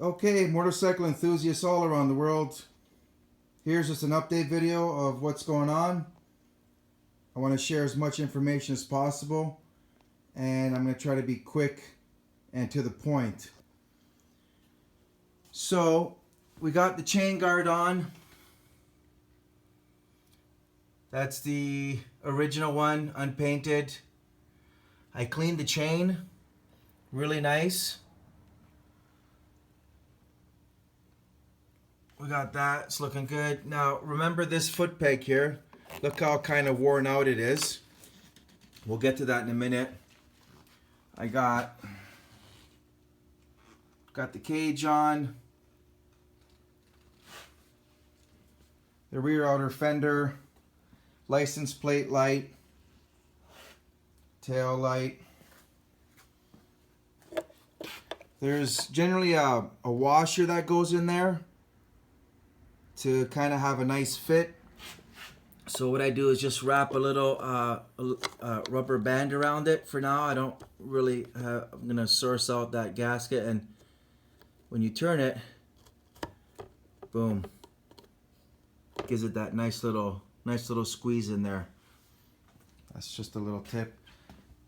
Okay, motorcycle enthusiasts all around the world. Here's just an update video of what's going on. I want to share as much information as possible, and I'm going to try to be quick and to the point. So, we got the chain guard on. That's the original one, unpainted. I cleaned the chain, really nice. We got that, it's looking good. Now remember this foot peg here, look how kind of worn out it is. We'll get to that in a minute. I got the cage on, the rear outer fender, license plate light, tail light. There's generally a washer that goes in there to kind of have a nice fit. So what I do is just wrap a little rubber band around it for now. I don't really I'm gonna source out that gasket, and when you turn it, boom, gives it that nice little squeeze in there. That's just a little tip.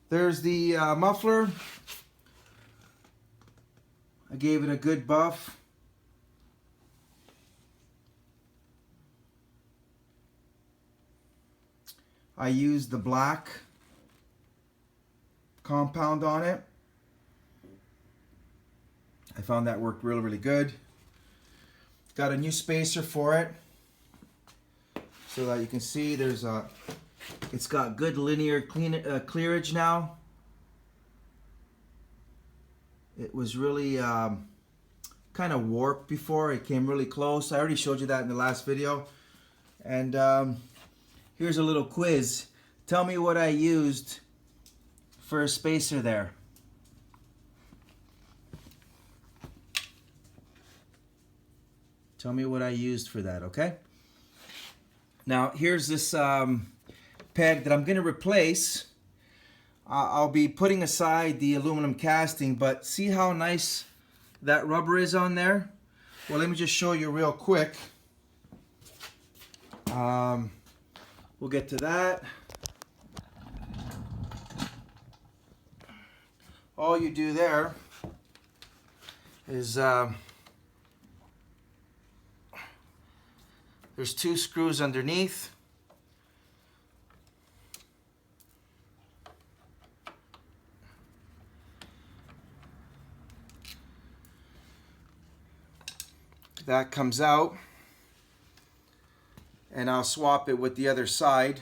There's the muffler. I gave it a good buff. I used the black compound on it. I found that worked really good. Got a new spacer for it, so that you can see it's got good linear clearage now. It was really kind of warped before. It came really close. I already showed you that in the last video. And here's a little quiz. Tell me what I used for a spacer there. Tell me what I used for that, okay? Now here's this peg that I'm going to replace. I'll be putting aside the aluminum casting, but see how nice that rubber is on there? Well, let me just show you real quick. We'll get to that. All you do there is there's two screws underneath. That comes out, and I'll swap it with the other side.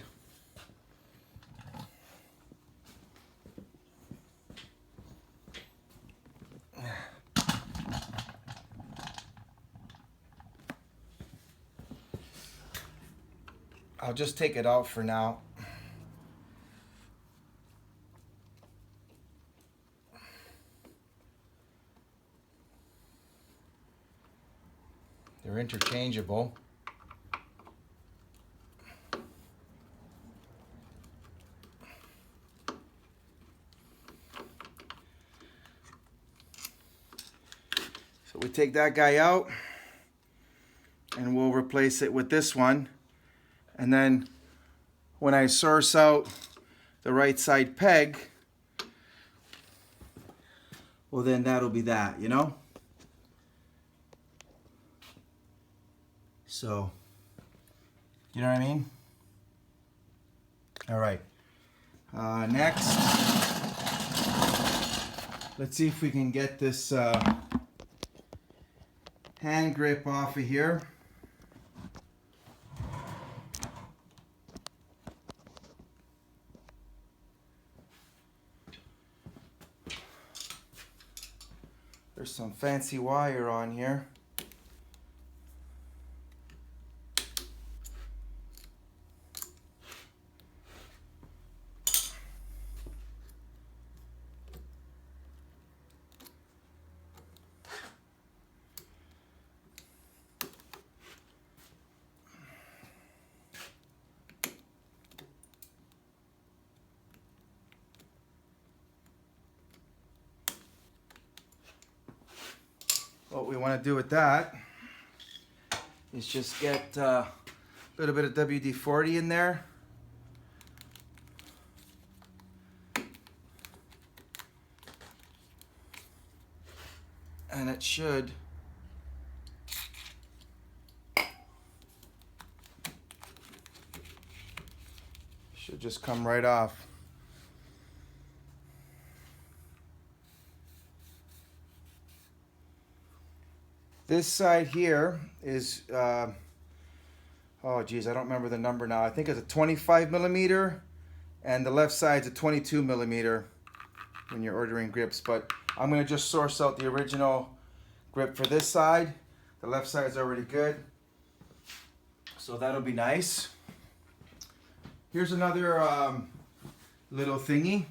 I'll just take it out for now. They're interchangeable. So we take that guy out and we'll replace it with this one. And then when I source out the right side peg, well then that'll be that, you know? So, you know what I mean? All right. Next, let's see if we can get this hand grip off of here. There's some fancy wire on here. what we want to do with that is just get a little bit of WD-40 in there. And it should just come right off. This side here is, oh geez, I don't remember the number now. I think it's a 25 millimeter, and the left side's a 22 millimeter when you're ordering grips. But I'm going to just source out the original grip for this side. The left side is already good, so that'll be nice. Here's another little thingy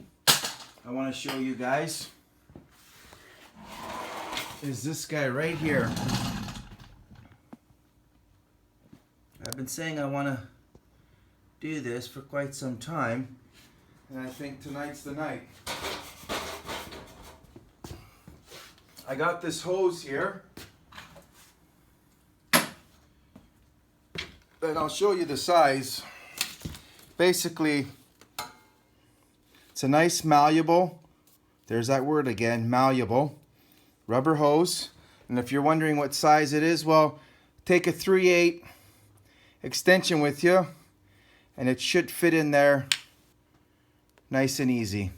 I want to show you guys. Is this guy right here. I've been saying I want to do this for quite some time, and I think tonight's the night. I got this hose here, and I'll show you the size. Basically, it's a nice malleable, there's that word again, malleable, rubber hose. And if you're wondering what size it is, well, take a 3/8 extension with you, and it should fit in there nice and easy.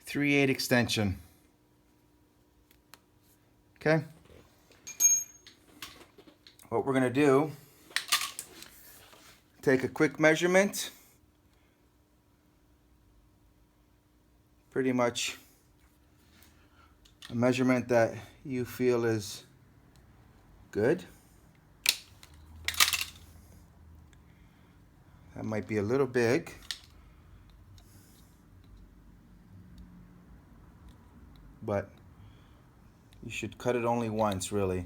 3/8 extension. Okay? What we're going to do, take a quick measurement, pretty much a measurement that you feel is good. That might be a little big. But you should cut it only once, really.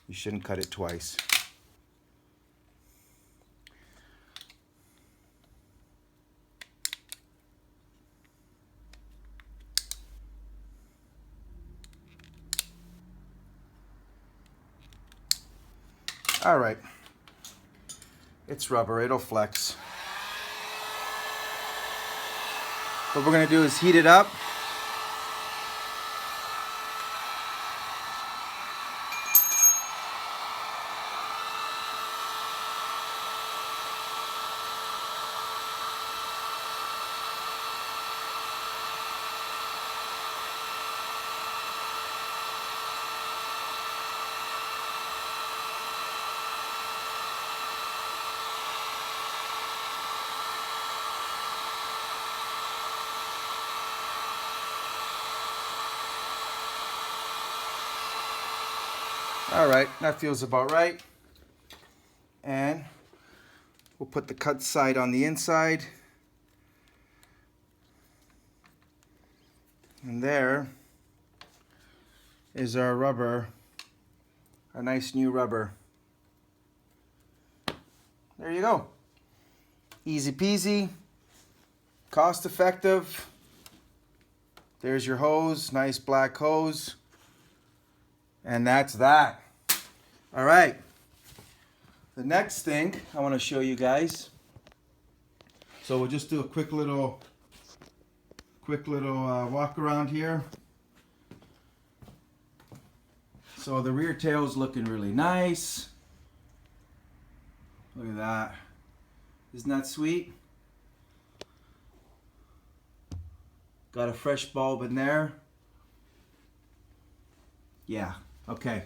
You shouldn't cut it twice. All right, it's rubber, it'll flex. What we're gonna do is heat it up. All right, that feels about right. And we'll put the cut side on the inside. And there is our rubber, our nice new rubber. There you go. Easy peasy, cost effective. There's your hose, nice black hose. And that's that. All right. The next thing I want to show you guys. So we'll just do a quick little walk around here. So the rear tail is looking really nice. Look at that. Isn't that sweet? Got a fresh bulb in there. Yeah. Okay,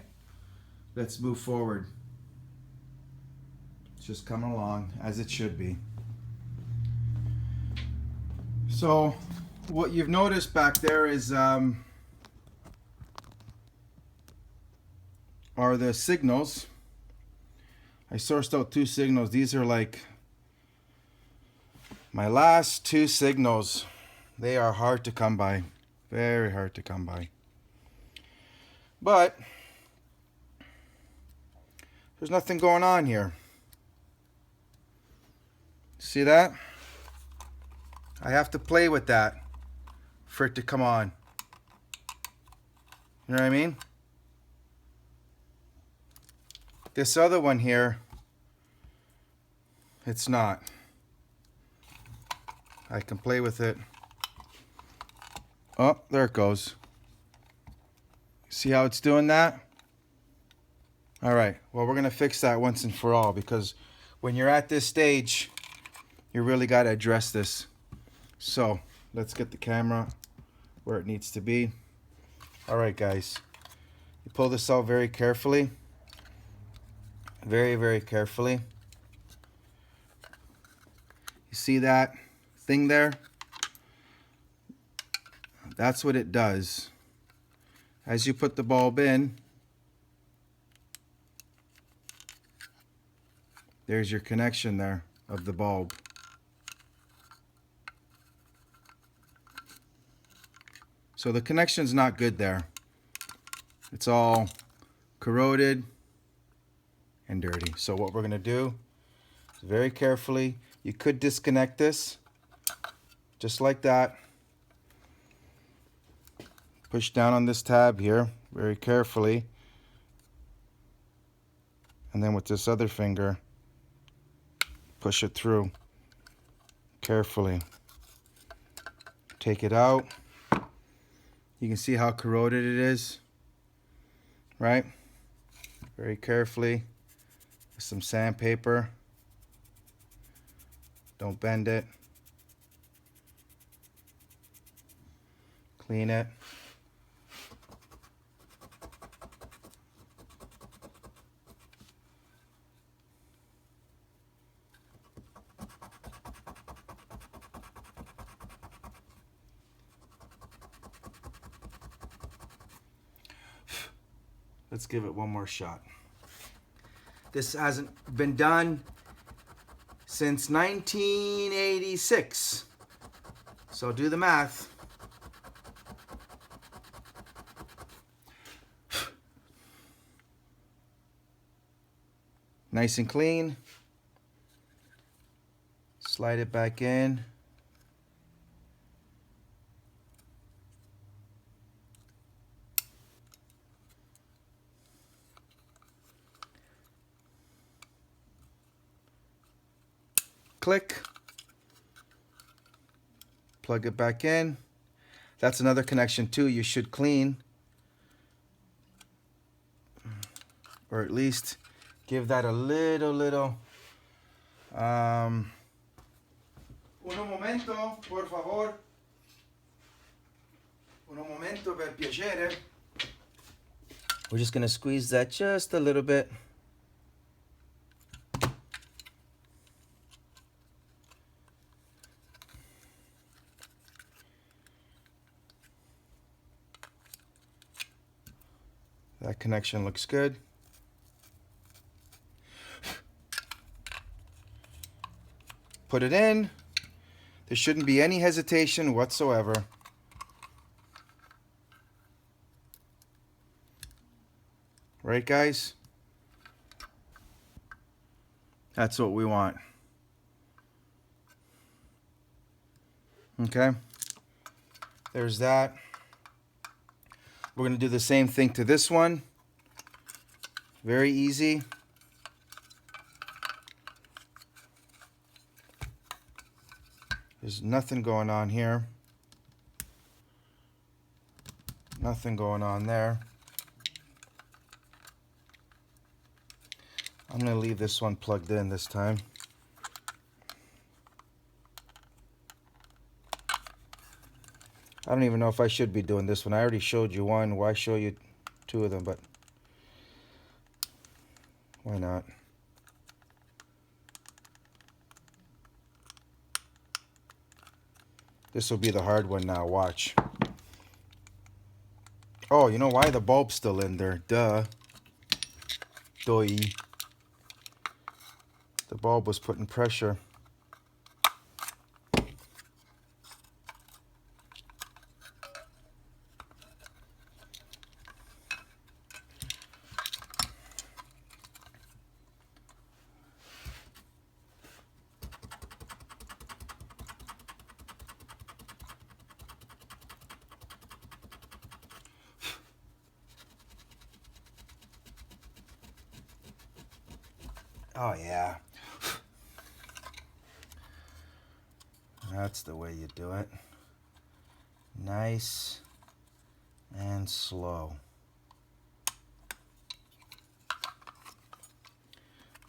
let's move forward. It's just coming along as it should be. So what you've noticed back there is are the signals. I sourced out 2 signals. These are like my last 2 signals. They are hard to come by, very hard to come by. But there's nothing going on here. See that? I have to play with that for it to come on. You know what I mean? This other one here, it's not. I can play with it. Oh, there it goes. See how it's doing that? All right, well, we're gonna fix that once and for all, because when you're at this stage, you really gotta address this. So let's get the camera where it needs to be. All right, guys, you pull this out very carefully. Very, very carefully. You see that thing there? That's what it does. As you put the bulb in, there's your connection there of the bulb. So the connection's not good there. It's all corroded and dirty. So what we're gonna do is very carefully, you could disconnect this just like that. Push down on this tab here very carefully. And then with this other finger, push it through carefully. Take it out. You can see how corroded it is, right? Very carefully with some sandpaper. Don't bend it. Clean it. Let's give it one more shot. This hasn't been done since 1986. So do the math. Nice and clean. Slide it back in. Click. Plug it back in. That's another connection too you should clean. Or at least give that a little un momento, por favor. Un momento, per piacere. We're just gonna squeeze that just a little bit. That connection looks good. Put it in. There shouldn't be any hesitation whatsoever. Right, guys? That's what we want. Okay. There's that. We're going to do the same thing to this one. Very easy. There's nothing going on here. Nothing going on there. I'm going to leave this one plugged in this time. I don't even know if I should be doing this one. I already showed you one. Why show you two of them? But why not? This will be the hard one now. Watch. Oh, you know why? The bulb's still in there. Duh. Doi. The bulb was putting pressure. Oh yeah. That's the way you do it. Nice and slow.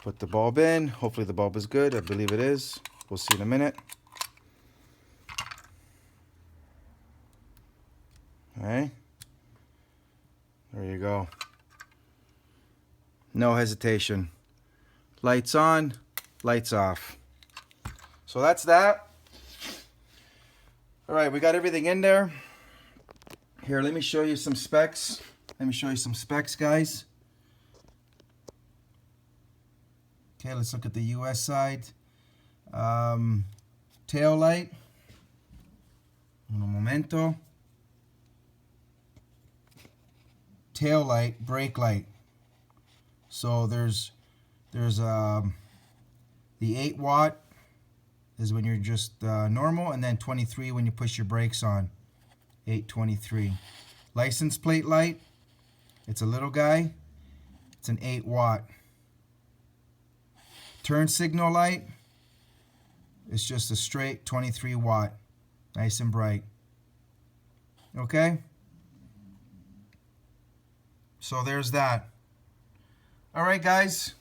Put the bulb in. Hopefully the bulb is good. I believe it is. We'll see in a minute. Alright. There you go. No hesitation. Lights on, lights off. So that's that. Alright, we got everything in there. Here, let me show you some specs. Guys. Okay, let's look at the US side. Tail light. Un momento. Tail light, brake light. So there's the 8 watt is when you're just normal, and then 23 when you push your brakes on. 823. License plate light. It's a little guy. It's an 8 watt. Turn signal light. It's just a straight 23 watt. Nice and bright. Okay? So there's that. Alright guys.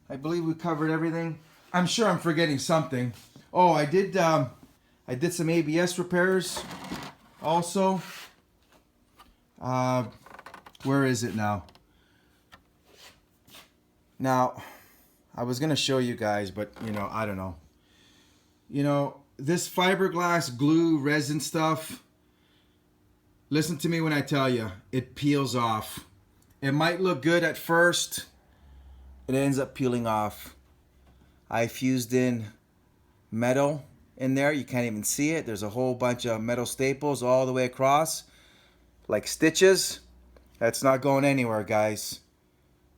I believe we covered everything. I'm sure I'm forgetting something. Oh, I did some ABS repairs also. Where is it now? Now, I was going to show you guys, but, you know, I don't know. You know, this fiberglass glue resin stuff, listen to me when I tell you, it peels off. It might look good at first. It ends up peeling off. I fused in metal in there. You can't even see it. There's a whole bunch of metal staples all the way across, like stitches. That's not going anywhere, guys.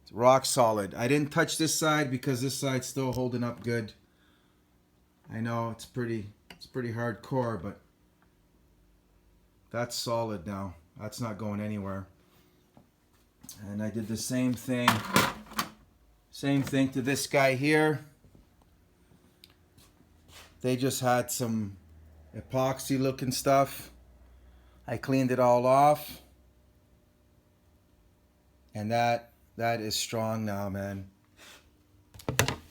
It's rock solid. I didn't touch this side because this side's still holding up good. I know it's pretty hardcore, but that's solid now. That's not going anywhere. And I did the same thing to this guy here. They just had some epoxy looking stuff. I cleaned it all off. And that is strong now, man.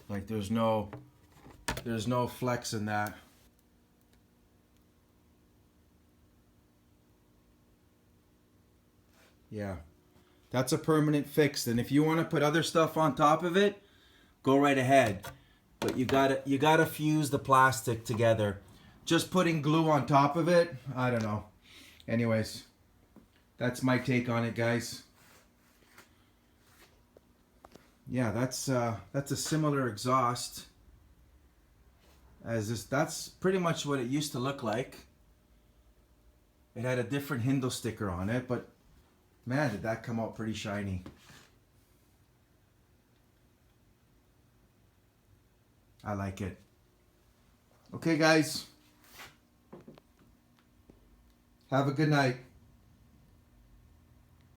Like there's no flex in that. Yeah. That's a permanent fix. And if you want to put other stuff on top of it, go right ahead. But you gotta fuse the plastic together. Just putting glue on top of it, I don't know. Anyways, that's my take on it, guys. Yeah, that's a similar exhaust as this. That's pretty much what it used to look like. It had a different Hindle sticker on it, but man, did that come out pretty shiny. I like it. Okay, guys. Have a good night.